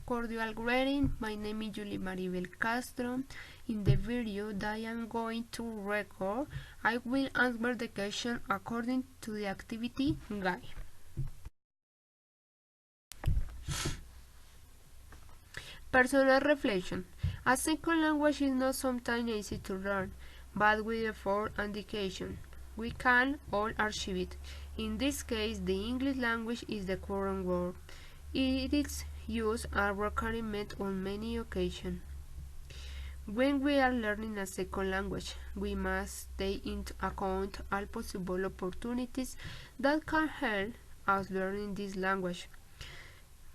cordial greeting. My name is Julie Maribel Castro. In the video that I am going to record, I will answer the question according to the activity guide. Personal reflection. A second language is not sometimes easy to learn, but with effort and dedication, we can all achieve it. In this case, the English language is the current word. It is used as requirement on many occasions. When we are learning a second language, we must take into account all possible opportunities that can help us learning this language.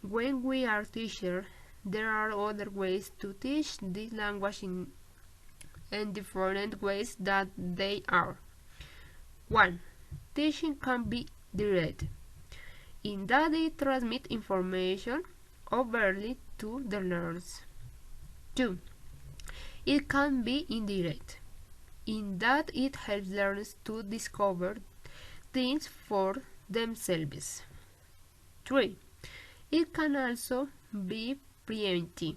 When we are teachers, there are other ways to teach this language in different ways that they are. 1. Teaching can be direct, in that it transmits information overtly to the learners. 2. It can be indirect, in that it helps learners to discover things for themselves. 3. It can also be preventive,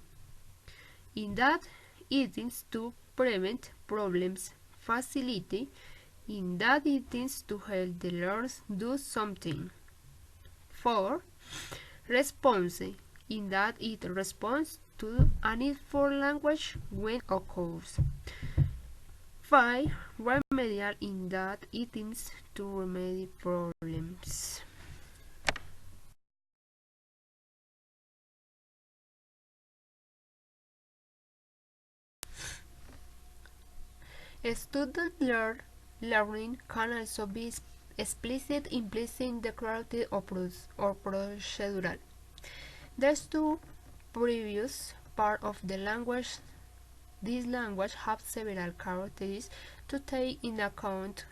in that it is to prevent problems. Facility, in that it is to help the learners do something. 4. Response, in that it responds to a need for language when occurs. 5. Remedial, in that it is to remedy problems. Student learning can also be explicit, implicit, declarative, or procedural. These two previous parts of the language. This language have several characteristics to take into account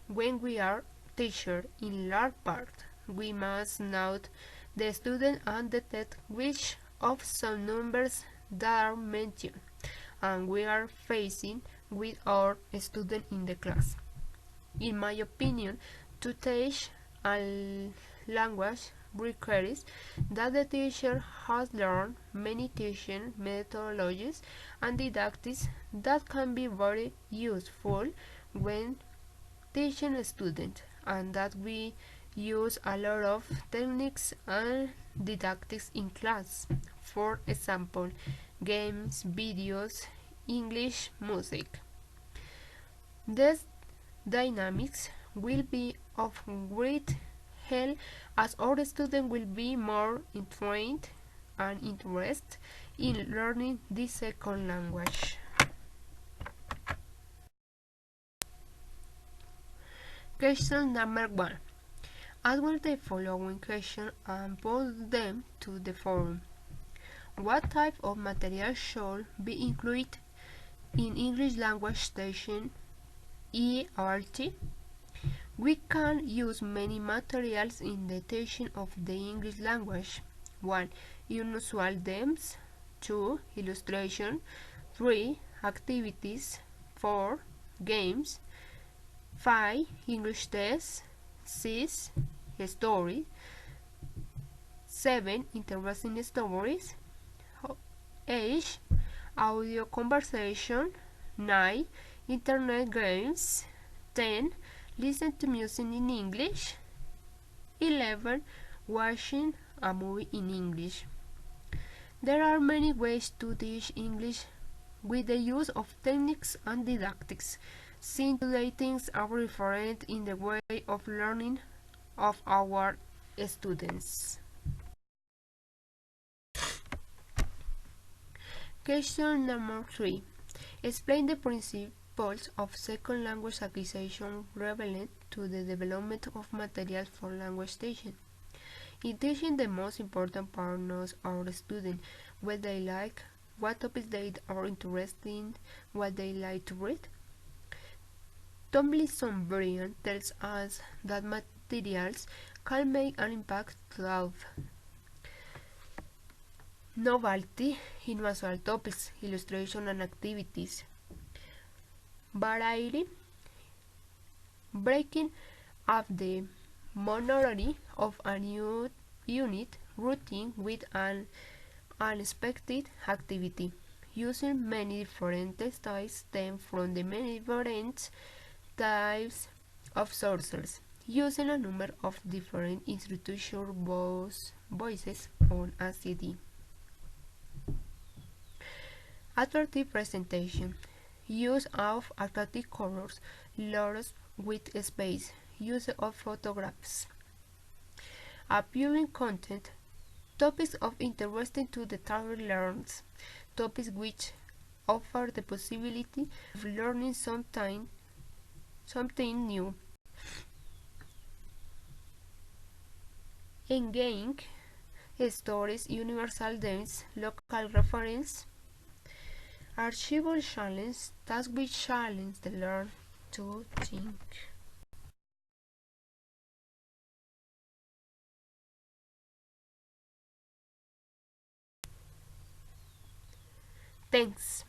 when we are teachers. In large part, we must note the student and detect which of some numbers that are mentioned, and we are facing with our student in the class. In my opinion, to teach a language requires that the teacher has learned many teaching methodologies and didactics that can be very useful when teaching a student, and that we use a lot of techniques and didactics in class. For example, games, videos, English, music. These dynamics will be of great help as our students will be more trained and interested in learning this second language. Question number 1. Answer the following question and post them to the forum. What type of material should be included in English language teaching ERT? We can use many materials in the teaching of the English language. 1. Unusual themes. 2. Illustration. 3. Activities. 4. Games. 5. English tests. 6. Story. 7. Interesting stories. 8. Audio conversation. 9. Internet games. 10. Listen to music in English. 11. Watching a movie in English. There are many ways to teach English with the use of techniques and didactics, since today things are different in the way of learning of our students. Question number 3. Explain the principles of second language acquisition relevant to the development of materials for language teaching. In teaching, the most important part knows our students, what they like, what topics they are interested in, what they like to read. Tomlinson-Bryan tells us that materials can make an impact through novelty, unusual topics, illustration and activities, variety, breaking up the monotony of a new unit, routine with an unexpected activity, using many different styles stem from the many different types of sources, using a number of different institutional voices on a CD. Attractive presentation. Use of attractive colors, lots with space, use of photographs. Appealing content. Topics of interest to the target learners. Topics which offer the possibility of learning something new. Engaging stories, universal themes, local reference. Archival challenge, tasks which challenge the learner to think. Thanks.